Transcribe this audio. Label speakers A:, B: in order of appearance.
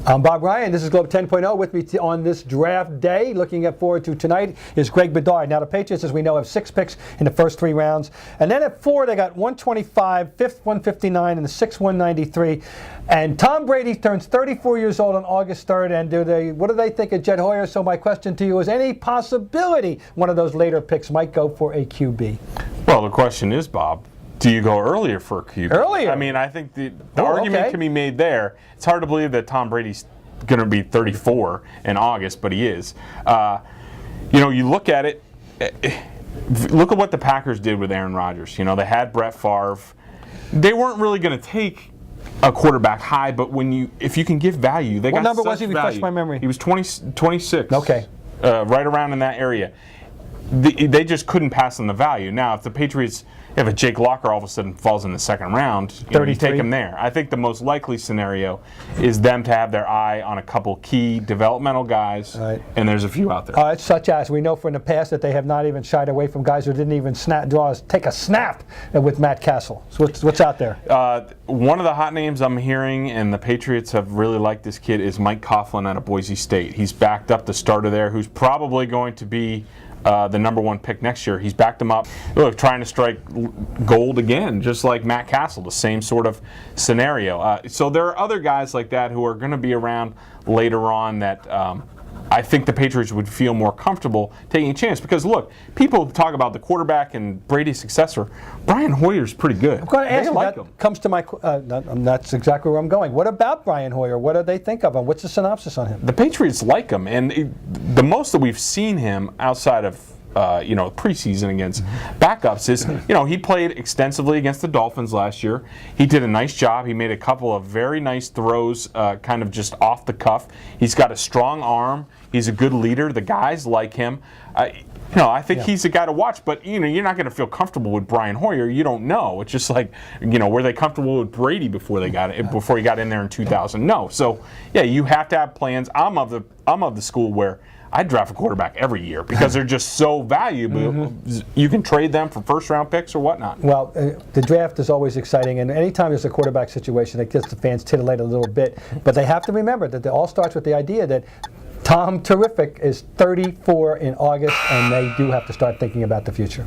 A: I'm Bob Ryan. This is Globe 10.0. With me on this draft day, looking forward to tonight, is Greg Bedard. Now, the Patriots, as we know, have 6 picks in the first 3 rounds. And then at 4, they got 125, 5th 159, and the 6th 193. And Tom Brady turns 34 years old on August 3rd. And what do they think of Jed Hoyer? So my question to you is, any possibility one of those later picks might go for a QB?
B: Well, the question is, Bob, do you go earlier for a QB?
A: Earlier?
B: I mean, I think the argument can be made there. It's hard to believe that Tom Brady's going to be 34 in August, but he is. You look at it, look at what the Packers did with Aaron Rodgers. You know, they had Brett Favre. They weren't really going to take a quarterback high, but if you can give value, they got
A: what number
B: such
A: was he?
B: value.
A: Refresh my memory.
B: He was 26.
A: Okay.
B: Right around in that area. They just couldn't pass on the value. Now, if the Patriots have a Jake Locker all of a sudden falls in the second round, you take him there. I think the most likely scenario is them to have their eye on a couple key developmental guys, right, and there's a few out there.
A: Such as, we know from the past that they have not even shied away from guys who didn't even take a snap with Matt Castle. So what's out there?
B: One of the hot names I'm hearing, and the Patriots have really liked this kid, is Mike Coughlin out of Boise State. He's backed up the starter there, who's probably going to be the number 1 pick next year. He's backed him up. Look, trying to strike gold again, just like Matt Castle, the same sort of scenario. So there are other guys like that who are going to be around later on that I think the Patriots would feel more comfortable taking a chance. Because look, people talk about the quarterback and Brady's successor. Brian Hoyer's pretty good. I'm
A: going to ask you, that comes to my, that's exactly where I'm going. What about Brian Hoyer? What do they think of him? What's the synopsis on him?
B: The Patriots like him, and the most that we've seen him outside of preseason against backups is, he played extensively against the Dolphins last year. He did a nice job. He made a couple of very nice throws, kind of just off the cuff. He's got a strong arm. He's a good leader. The guys like him. I think he's a guy to watch, but you're not going to feel comfortable with Brian Hoyer. You don't know. It's just like, were they comfortable with Brady before he got in there in 2000? No. So yeah, you have to have plans. I'm of the school where I draft a quarterback every year because they're just so valuable. You can trade them for first-round picks or whatnot.
A: Well, the draft is always exciting, and anytime there's a quarterback situation, it gets the fans titillate a little bit. But they have to remember that it all starts with the idea that Tom Terrific is 34 in August, and they do have to start thinking about the future.